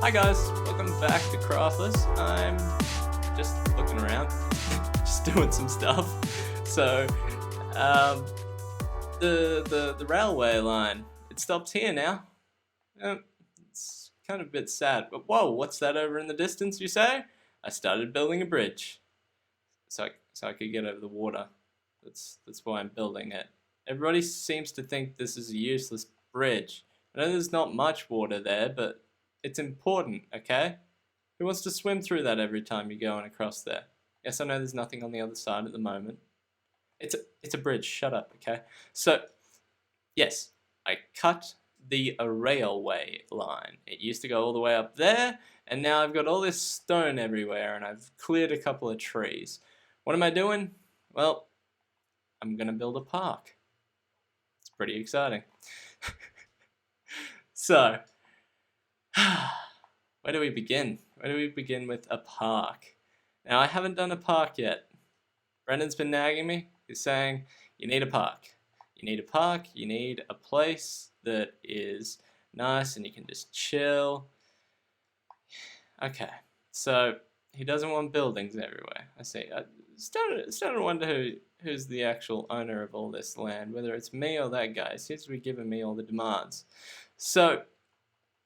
Hi guys, welcome back to Craftless. I'm just looking around, just doing some stuff. So, the railway line, it stops here now. It's kind of a bit sad, but whoa, what's that over in the distance, you say? I started building a bridge, so I could get over the water. That's why I'm building it. Everybody seems to think this is a useless bridge. I know there's not much water there, but it's important, okay? Who wants to swim through that every time you're going across there? Yes, I know there's nothing on the other side at the moment. It's a bridge, shut up, okay? So, yes, I cut the railway line. It used to go all the way up there, and now I've got all this stone everywhere, and I've cleared a couple of trees. What am I doing? Well, I'm gonna build a park. It's pretty exciting. So, where do we begin? Where do we begin with a park? Now, I haven't done a park yet. Brendan's been nagging me. He's saying, you need a park. You need a park, you need a place that is nice and you can just chill. Okay, so he doesn't want buildings everywhere. I see. I started to wonder who's the actual owner of all this land, whether it's me or that guy. He seems to be giving me all the demands. So,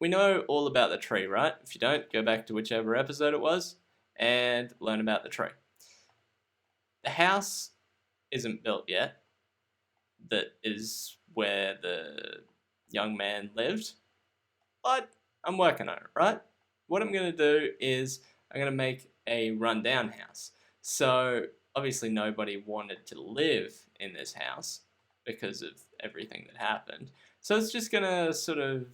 we know all about the tree, right? If you don't, go back to whichever episode it was and learn about the tree. The house isn't built yet. That is where the young man lived. But I'm working on it, right? What I'm going to do is I'm going to make a rundown house. So obviously nobody wanted to live in this house because of everything that happened. So it's just going to sort of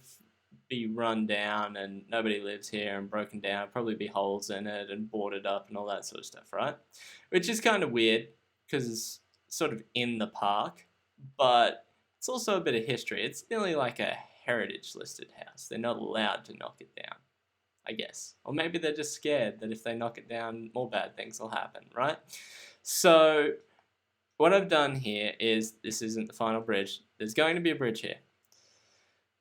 be run down and nobody lives here and broken down. Probably be holes in it and boarded up and all that sort of stuff, right? Which is kind of weird because it's sort of in the park, but it's also a bit of history. It's nearly like a heritage listed house. They're not allowed to knock it down, I guess. Or maybe they're just scared that if they knock it down, more bad things will happen, right? So what I've done here is, this isn't the final bridge. There's going to be a bridge here.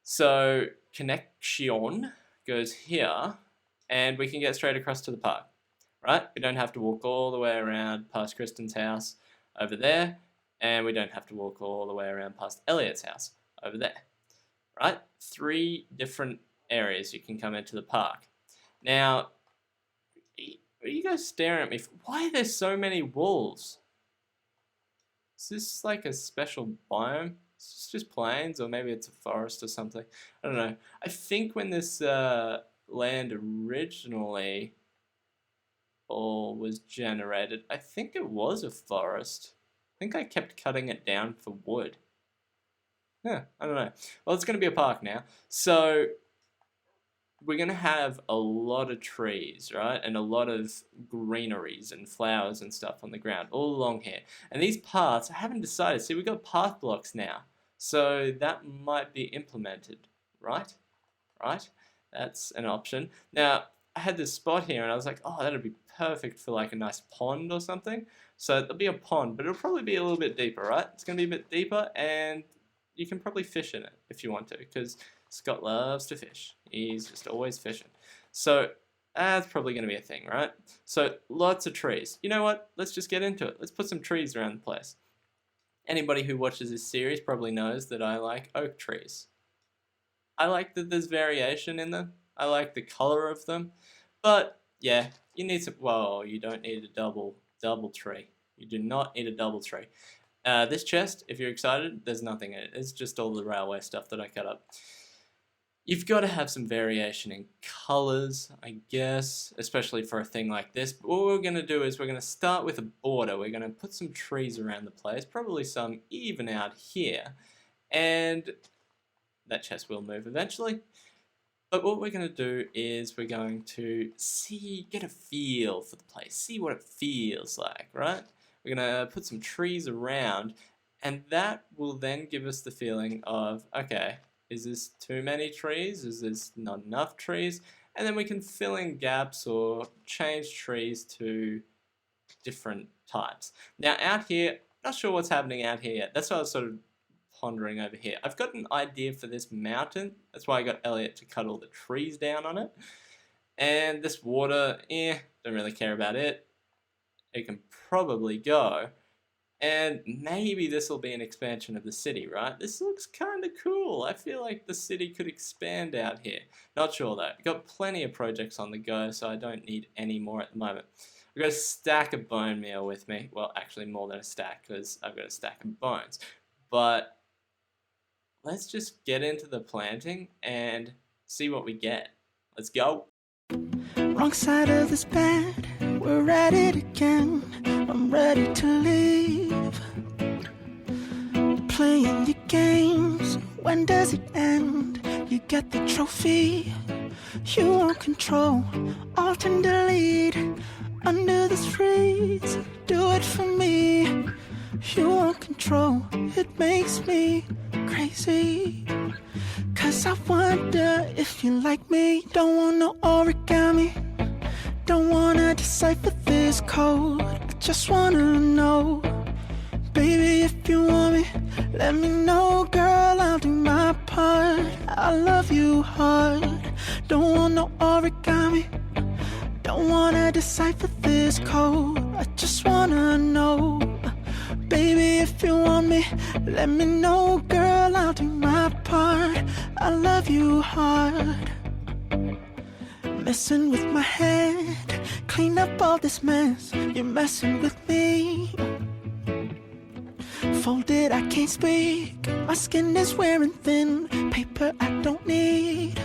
So connection goes here, and we can get straight across to the park, right? We don't have to walk all the way around past Kristen's house over there, and we don't have to walk all the way around past Elliot's house over there, right? 3 different areas you can come into the park. Now, are you guys staring at me? Why are there so many wolves? Is this like a special biome? Is this just plains, or maybe it's a forest or something? I don't know. I think when this land originally all was generated, I think it was a forest. I think I kept cutting it down for wood. Yeah, I don't know. Well, it's going to be a park now. So we're going to have a lot of trees, right? And a lot of greeneries and flowers and stuff on the ground all along here. And these paths, I haven't decided. See, we've got path blocks now. So that might be implemented, right? Right? That's an option. Now, I had this spot here and I was like, oh, that'd be perfect for like a nice pond or something. So there'll be a pond, but it'll probably be a little bit deeper, right? It's going to be a bit deeper, and you can probably fish in it if you want to, because Scott loves to fish. He's just always fishing. So that's probably going to be a thing, right? So lots of trees. You know what? Let's just get into it. Let's put some trees around the place. Anybody who watches this series probably knows that I like oak trees. I like that there's variation in them. I like the color of them. But yeah, you need some, whoa, you don't need a double tree. You do not need a double tree. This chest, if you're excited, there's nothing in it. It's just all the railway stuff that I cut up. You've got to have some variation in colors, I guess, especially for a thing like this. But what we're going to do is we're going to start with a border. We're going to put some trees around the place, probably some even out here. And that chest will move eventually. But what we're going to do is we're going to get a feel for the place, see what it feels like, right? We're going to put some trees around, and that will then give us the feeling of, okay, is this too many trees? Is this not enough trees? And then we can fill in gaps or change trees to different types. Now out here, not sure what's happening out here yet. That's what I was sort of pondering over here. I've got an idea for this mountain. That's why I got Elliot to cut all the trees down on it. And this water, don't really care about it. It can probably go. And maybe this will be an expansion of the city, right? This looks kind of cool. I feel like the city could expand out here. Not sure though. Got plenty of projects on the go, so I don't need any more at the moment. I've got a stack of bone meal with me. Well, actually more than a stack, because I've got a stack of bones. But let's just get into the planting and see what we get. Let's go. Wrong side of this bed, we're at it again. I'm ready to leave. Playing your games, when does it end? You get the trophy, you want control. Alt and delete, under this freeze. Do it for me, you want control. It makes me crazy. Cause I wonder if you like me. Don't want no origami, don't wanna decipher this code. I just wanna know. Baby, if you want me, let me know. Girl, I'll do my part. I love you hard. Don't want no origami, don't wanna decipher this code. I just wanna know. Baby, if you want me, let me know. Girl, I'll do my part. I love you hard. Messing with my head, clean up all this mess. You're messing with me. Folded, I can't speak. My skin is wearing thin. Paper I don't need.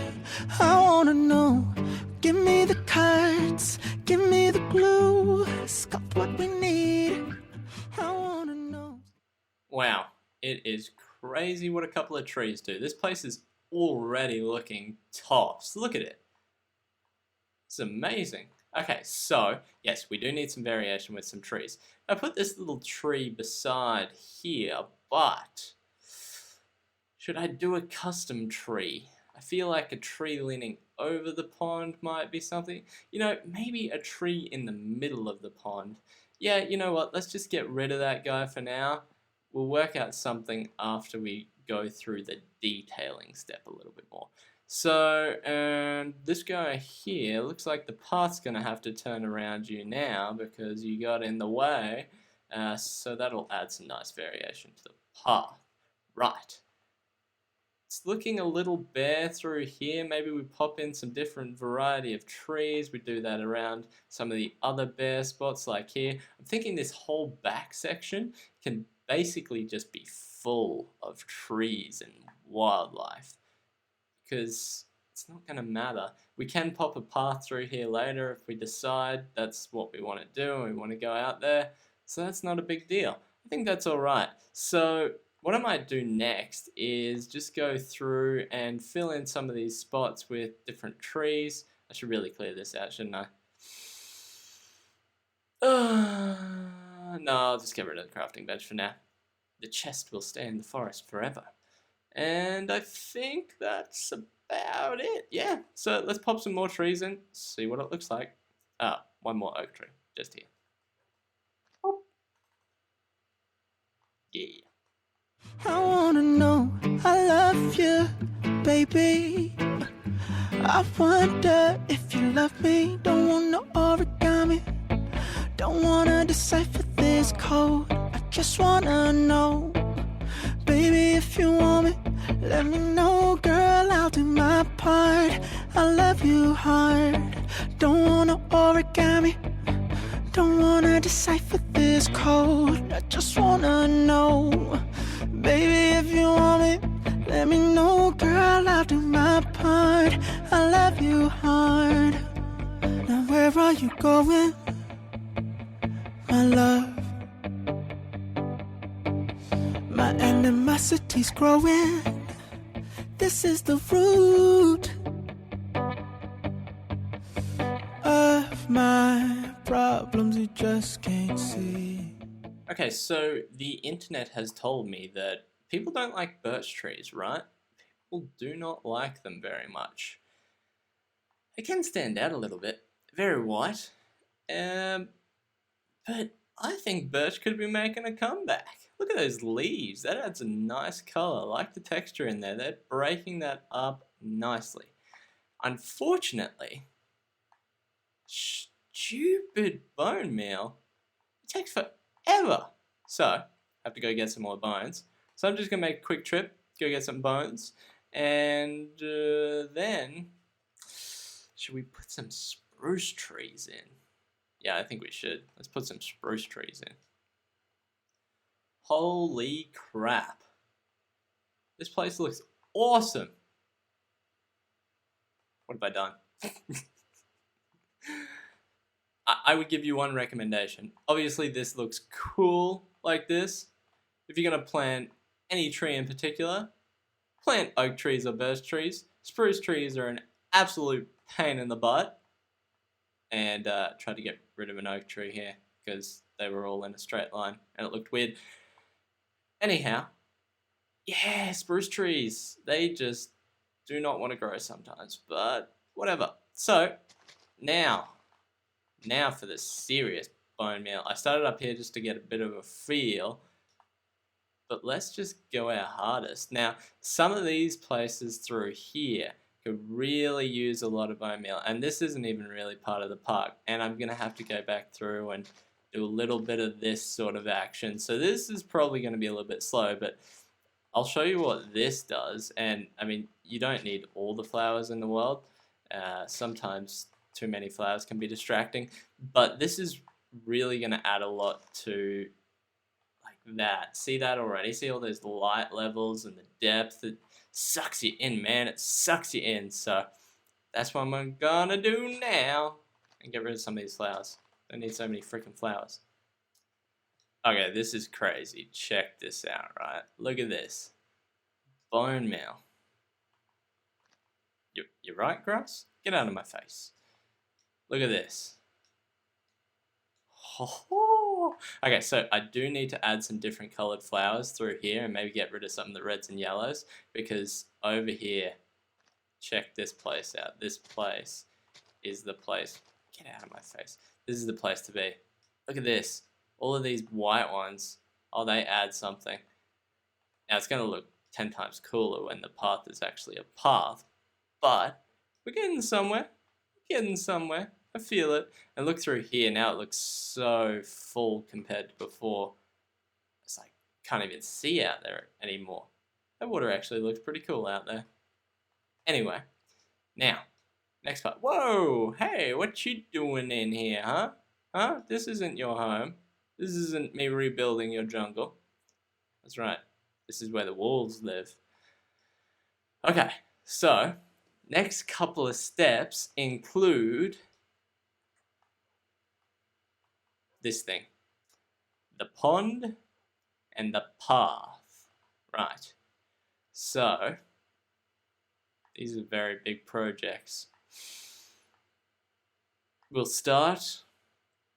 I wanna know. Give me the cards, give me the glue. Sculpt what we need. I wanna know. Wow, it is crazy what a couple of trees do. This place is already looking tops. Look at it. It's amazing. Okay, so, yes, we do need some variation with some trees. I put this little tree beside here, but should I do a custom tree? I feel like a tree leaning over the pond might be something. You know, maybe a tree in the middle of the pond. Yeah, you know what, let's just get rid of that guy for now. We'll work out something after we go through the detailing step a little bit more. So, and this guy here, looks like the path's going to have to turn around you now because you got in the way. So that'll add some nice variation to the path. Right. It's looking a little bare through here. Maybe we pop in some different variety of trees. We do that around some of the other bare spots like here. I'm thinking this whole back section can basically just be full of trees and wildlife, because it's not going to matter. We can pop a path through here later if we decide that's what we want to do and we want to go out there. So that's not a big deal. I think that's alright. So what I might do next is just go through and fill in some of these spots with different trees. I should really clear this out, shouldn't I? No, I'll just get rid of the crafting bench for now. The chest will stay in the forest forever. And I think that's about it. Yeah, so let's pop some more trees in, see what it looks like. One more oak tree, just here. Oh. Yeah. I wanna know, I love you, baby. I wonder if you love me. Don't want no origami, don't wanna decipher this code. I just wanna know. Baby, if you want me, let me know. Girl, I'll do my part. I love you hard. Don't want no origami, don't wanna decipher this code. I just wanna know. Baby, if you want me, let me know. Girl, I'll do my part. I love you hard. Now where are you going, my love? My animosity's growing. This is the root of my problems you just can't see. Okay, so the internet has told me that people don't like birch trees, right? People do not like them very much. They can stand out a little bit, very white. But I think birch could be making a comeback. Look at those leaves, that adds a nice colour. I like the texture in there, they're breaking that up nicely. Unfortunately, Stupid bone meal. It takes forever. So, I have to go get some more bones. So I'm just going to make a quick trip, go get some bones, and then, should we put some spruce trees in? Yeah, I think we should. Let's put some spruce trees in. Holy crap. This place looks awesome. What have I done? I would give you one recommendation. Obviously, this looks cool like this. If you're going to plant any tree in particular, plant oak trees or birch trees. Spruce trees are an absolute pain in the butt. And tried to get rid of an oak tree here because they were all in a straight line and it looked weird. Anyhow, yeah, spruce trees. They just do not want to grow sometimes, but whatever. So, now for the serious bone meal. I started up here just to get a bit of a feel, but let's just go our hardest. Now, some of these places through here could really use a lot of bone meal, and this isn't even really part of the park, and I'm gonna have to go back through and do a little bit of this sort of action. So this is probably going to be a little bit slow, but I'll show you what this does. And I mean, you don't need all the flowers in the world. Sometimes too many flowers can be distracting, but this is really going to add a lot to like that. See that already? See all those light levels and the depth? It sucks you in, man. It sucks you in. So that's what I'm gonna do now and get rid of some of these flowers. I need so many freaking flowers. Okay, this is crazy. Check this out, right? Look at this. Bone meal. You're right, grass? Get out of my face. Look at this. Oh. Okay, so I do need to add some different colored flowers through here and maybe get rid of some of the reds and yellows, because over here, check this place out. This place is the place. Get out of my face. This is the place to be. Look at this. All of these white ones, oh, they add something. Now, it's going to look 10 times cooler when the path is actually a path, but we're getting somewhere. We're getting somewhere. I feel it. And look through here. Now it looks so full compared to before. It's like, can't even see out there anymore. That water actually looks pretty cool out there. Anyway, now, next part. Whoa! Hey, what you doing in here, huh? Huh? This isn't your home. This isn't me rebuilding your jungle. That's right. This is where the wolves live. Okay, so next couple of steps include this thing. The pond and the path. Right. So, these are very big projects. We'll start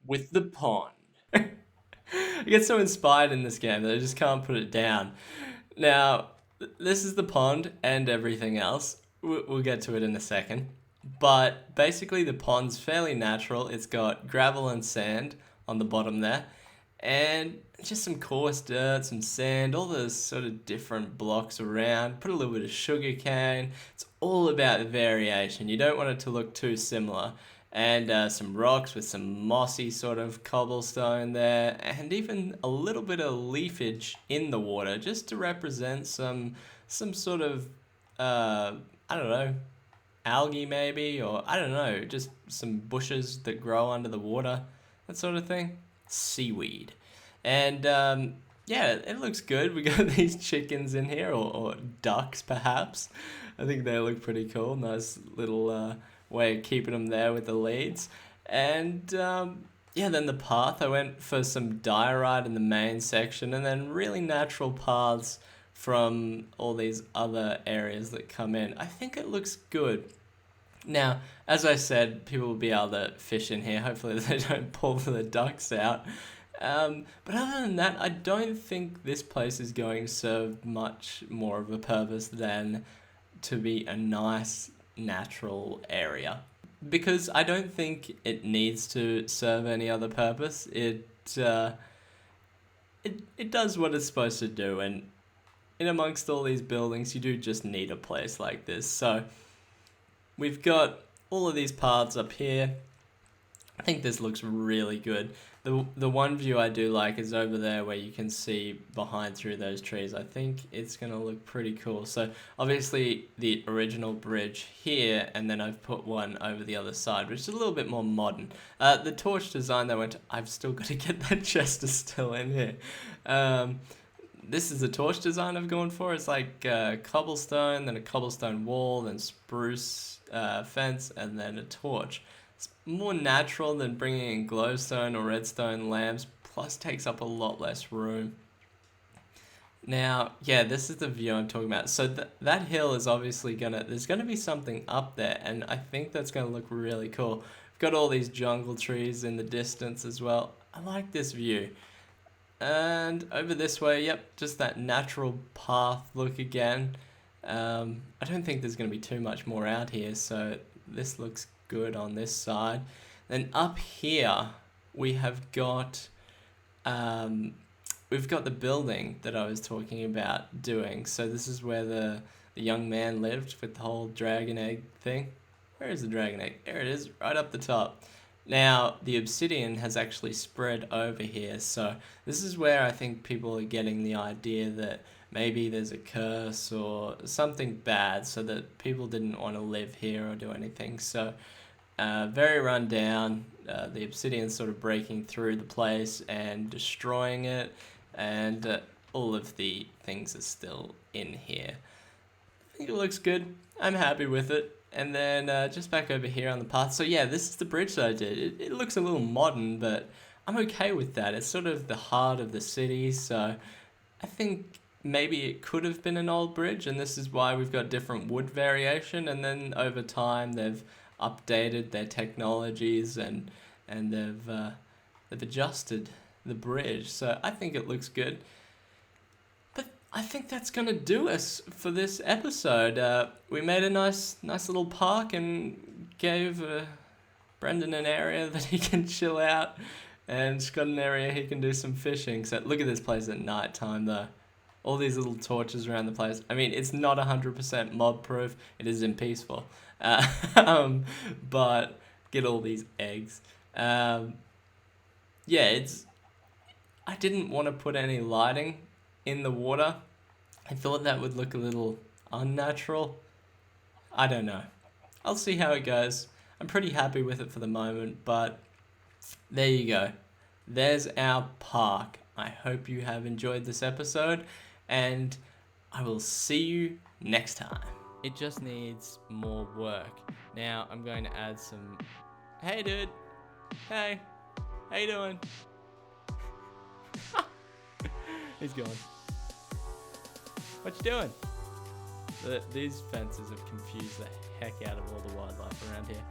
with the pond. I get so inspired in this game that I just can't put it down. Now, this is the pond and everything else. We'll get to it in a second. But basically the pond's fairly natural. It's got gravel and sand on the bottom there. And just some coarse dirt, some sand, all those sort of different blocks around. Put a little bit of sugar cane. It's all about variation. You don't want it to look too similar. And some rocks with some mossy sort of cobblestone there, and even a little bit of leafage in the water just to represent some sort of I don't know, algae maybe, or I don't know, just some bushes that grow under the water, that sort of thing. Seaweed. And yeah, it looks good. We got these chickens in here, or ducks perhaps. I think they look pretty cool. Nice little way of keeping them there with the leads. And yeah, then the path, I went for some diorite in the main section, and then really natural paths from all these other areas that come in. I think it looks good. Now, as I said, people will be able to fish in here. Hopefully they don't pull the ducks out. But other than that, I don't think this place is going to serve much more of a purpose than to be a nice natural area, because I don't think it needs to serve any other purpose. It does what it's supposed to do, and in amongst all these buildings you do just need a place like this. So we've got all of these paths up here, I think this looks really good. The one view I do like is over there where you can see behind through those trees. I think it's gonna look pretty cool. So obviously the original bridge here, and then I've put one over the other side, which is a little bit more modern. The torch design that went, I've still got to get that chest is still in here. This is the torch design I've gone for. It's like cobblestone, then a cobblestone wall, then spruce fence, and then a torch. It's more natural than bringing in glowstone or redstone lamps, plus takes up a lot less room. Now, yeah, this is the view I'm talking about. So that hill is obviously there's gonna be something up there, and I think that's gonna look really cool. We've got all these jungle trees in the distance as well. I like this view. And over this way, yep, just that natural path look again. I don't think there's going to be too much more out here, so this looks good on this side. Then up here, we have got we've got the building that I was talking about doing. So this is where the young man lived with the whole dragon egg thing. Where is the dragon egg? There it is, right up the top. Now, the obsidian has actually spread over here, so this is where I think people are getting the idea that maybe there's a curse or something bad, so that people didn't want to live here or do anything. So, very run down, the obsidian sort of breaking through the place and destroying it, and all of the things are still in here. I think it looks good. I'm happy with it. And then just back over here on the path. So yeah, this is the bridge that I did. It looks a little modern, but I'm okay with that. It's sort of the heart of the city, so I think maybe it could have been an old bridge, and this is why we've got different wood variation. And then over time, they've updated their technologies and they've adjusted the bridge. So I think it looks good. I think that's gonna do us for this episode. We made a nice little park and gave Brendan an area that he can chill out, and it's got an area he can do some fishing. So look at this place at night time though. All these little torches around the place. I mean, it's not 100% mob proof. It isn't peaceful, but get all these eggs. Yeah, I didn't want to put any lighting in the water. I thought that would look a little unnatural. I don't know. I'll see how it goes. I'm pretty happy with it for the moment, but there you go. There's our park. I hope you have enjoyed this episode, and I will see you next time. It just needs more work. Now I'm going to add some... Hey dude! Hey! How you doing? He's gone. What you doing? These fences have confused the heck out of all the wildlife around here.